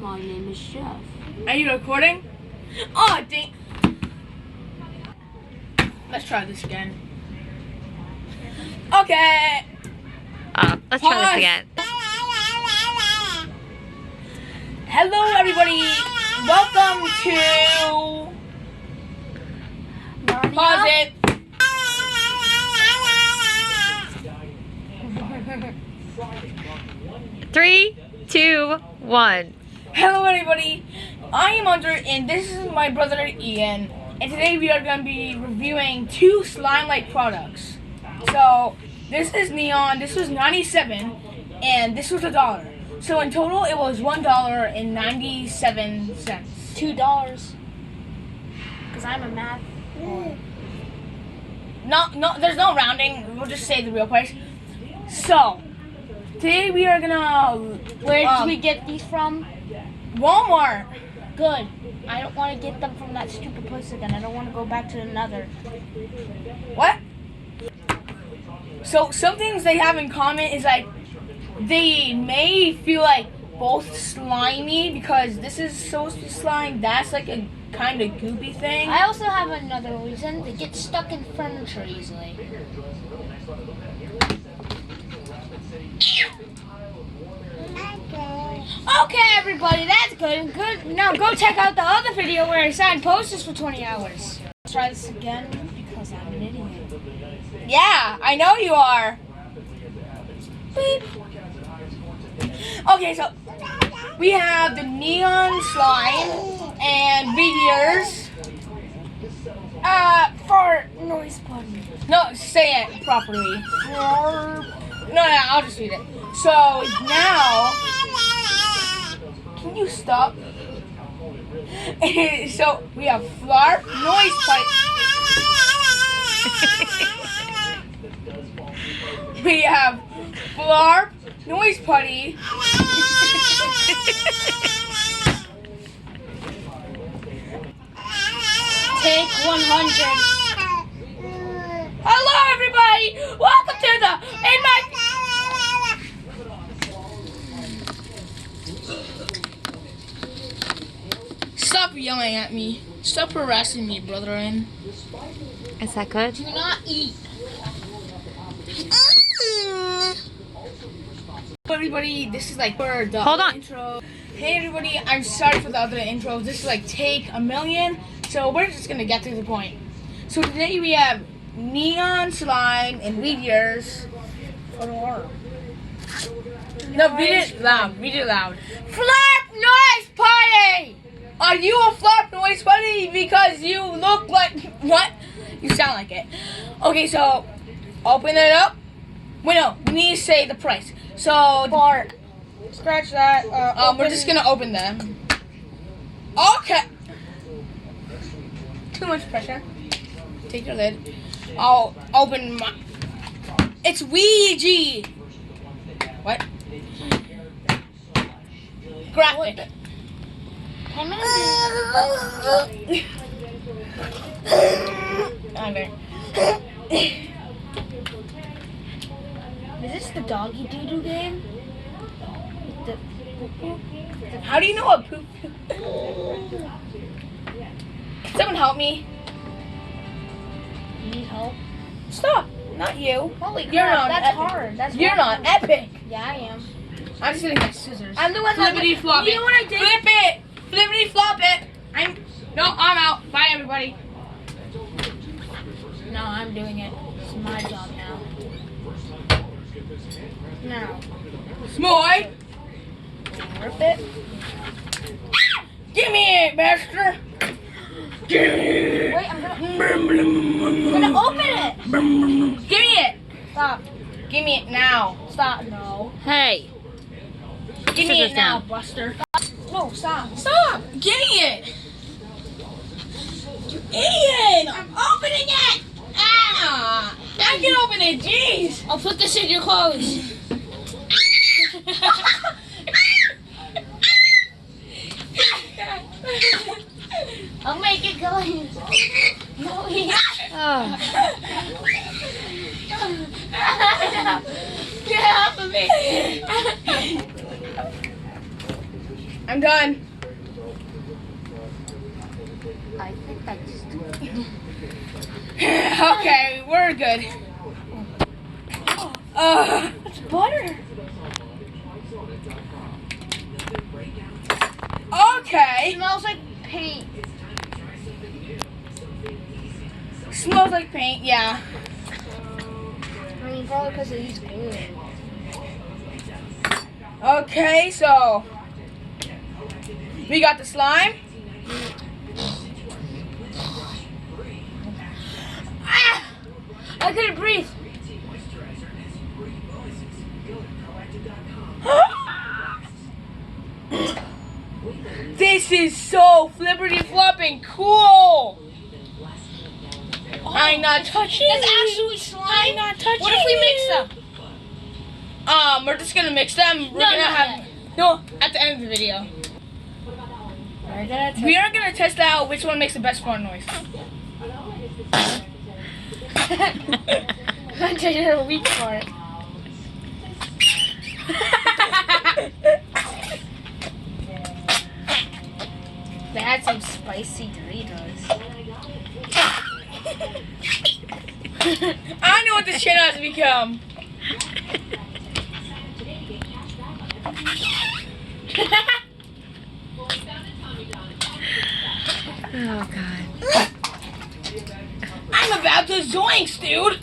My name is Chef. Are you recording? Oh, dang. Let's try this again. Okay. Let's try this again. Hello, everybody. Welcome to... Pause it. 3, 2, 1. Hello, everybody. I am Under, and this is my brother Ian. And today we are going to be reviewing 2 slime-like products. So, this is neon. This was 97, and this was $1. So in total, it was $1.97. $2. Because I'm a math. No, there's no rounding. We'll just say the real price. So, today we are gonna. Where did we get these from? Walmart. Good. I don't want to get them from that stupid place again. I don't want to go back to another. What? So, some things they have in common is like they may feel like both slimy because this is supposed to be slime. That's like a kind of goopy thing. I also have another reason. They get stuck in furniture easily. Okay, everybody, that's good. Good. Now go check out the other video where I signed posters for 20 hours. Let's try this again because I'm an idiot. Yeah, I know you are. Beep. Okay, so we have the neon slime and meteors. Fart noise button. No, say it properly. No, I'll just read it. So now, can you stop? So we have Flarp, noise pipe. We have Flarp, noise putty. Take 100. Hello, everybody. Welcome to the Stop yelling at me. Stop harassing me, brethren. Is that good? Do not eat. Everybody, this is like for the Hold on. intro. Hey everybody, I'm sorry for the other intro. This is like take a million, so we're just gonna get to the point. So today we have neon slime and meteors. No, read it loud. Read it loud. Flarp noise party. Are you a Flarp noise party? Because you look like what? You sound like it. Okay, so open it up. Wait, no, we need to say the price. So Fart. Scratch that. we're just gonna open them. Okay. Too much pressure. Take your lid. I'll open my. It's Ouija. What? Graphic. Okay. Is this the doggy doo-doo game? How do you know what poop? Can someone help me? You need help? Stop. Not you. Holy crap, You're not that's epic. hard. That's You're hard. not epic. Yeah, I am. I'm just gonna get scissors. I'm the one that Flippity flop it. You know what I did? Flip it. Flippity flop it. I'm out. Bye everybody. No, I'm doing it. It's my job now. Now, Smoy. rip it. Give me it, master. Wait, I'm gonna open it. Give me it. Stop. Give me it now. Stop. No. Hey. Give me Scissors it now, down. Buster. No, stop. Stop. Give me it. You idiot. I'm opening it. Ah. I can open it. Jeez. I'll put this in your clothes. I'll make it go in. No, Oh. Get off of me. I'm done. I think that's. Okay, we're good. It's butter. Okay. Smells like paint. Smells like paint, yeah. I mean, probably because it is good. Okay, so we got the slime. Ah! I couldn't breathe. This is so flippity flopping cool. I'm not touching. That's actually slime. I'm not touching. What if we mix them? We're just gonna mix them. We're gonna not have yet. no at the end of the video. We are gonna test out which one makes the best fart noise. Hunter, you're weak for it. They had some spicy Doritos. I know what this channel has become. Oh God. I'm about to zoinks, dude.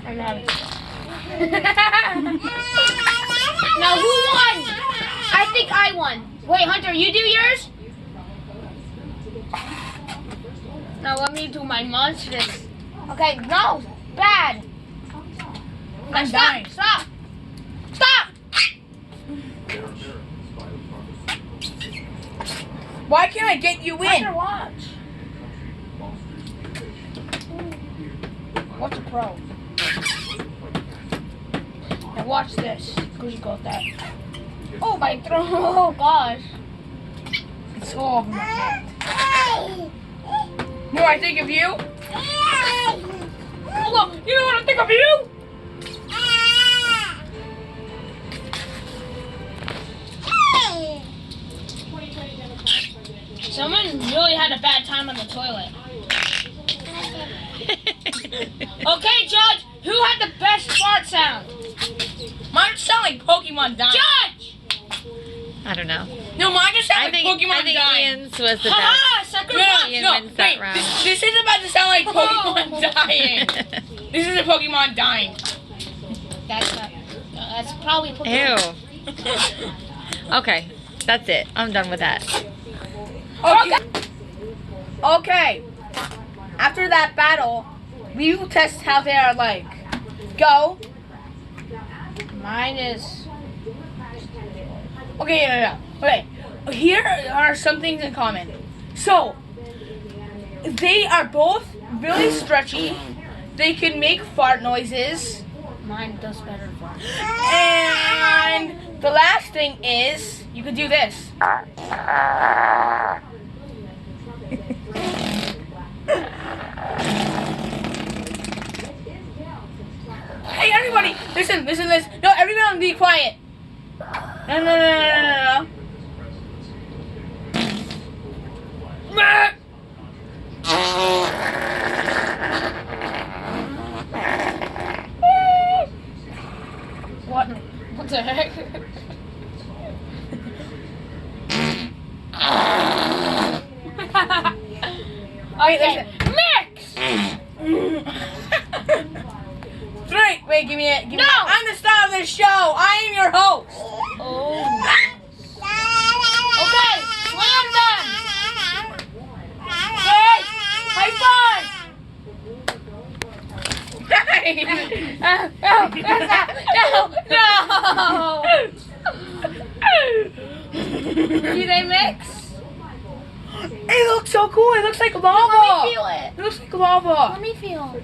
I'm having Now who won? I think I won. Wait, Hunter, you do yours? Now let me do my monstrous. Okay, no, bad. I'm Stop, dying. stop, stop. Why can't I get you in? Hunter, watch. What's a pro? Now watch this. Who's got that? Oh my throat! Oh gosh! It's all over my head. More I think of you. Look, you know what I think of you? Someone really had a bad time on the toilet. Okay, Judge, who had the best fart sound? Mine sound like Pokemon dying. Judge! I don't know. No, mine just sound I like think Pokemon dying. Ian's was the best. Haha, second one! Ian No, wins that wait, round. this is about to sound like Pokemon dying. This is a Pokemon dying. That's not. That's probably Pokemon. Ew. Okay, that's it. I'm done with that. Okay. After that battle, we will test how they are like. Go. Mine is. Okay, yeah. Okay. Here are some things in common. So, they are both really stretchy. They can make fart noises. Mine does better fart. And the last thing is, you can do this. Hey, everybody, listen. No, everyone be quiet. No. What the heck? Okay, Mix! Three. Wait, give me it. No! I'm the star of this show. I am your host. Oh. Okay, slam done! Hey, high five. No! Do they mix? It looks so cool. It looks like lava. Let me feel it. It looks like lava. Let me feel.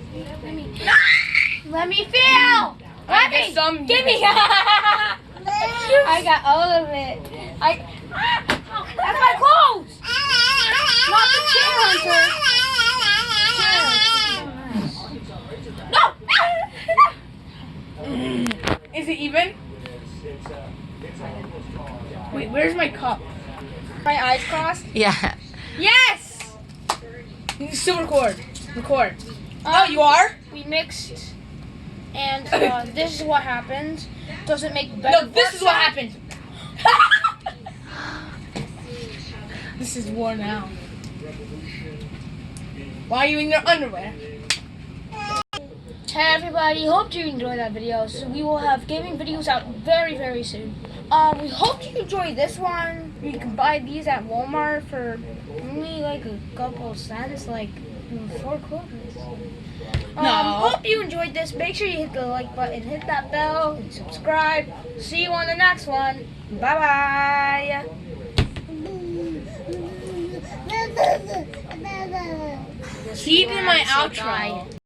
Let me feel. Let me. Give me. I got all of it. That's my clothes. Not the chair, Hunter. No. Yeah. Yes! You can still record. Record. Oh, you are? We mixed, and this is what happened. Doesn't make better. No, this is what happened. This is worn out. Why are you in your underwear? Hey everybody, hope you enjoyed that video. So we will have gaming videos out very, very soon. We hope you enjoyed this one. You can buy these at Walmart for only like a couple cents, like 4 quarters. Hope you enjoyed this. Make sure you hit the like button, hit that bell, and subscribe. See you on the next one. Bye bye. Keep in my outro.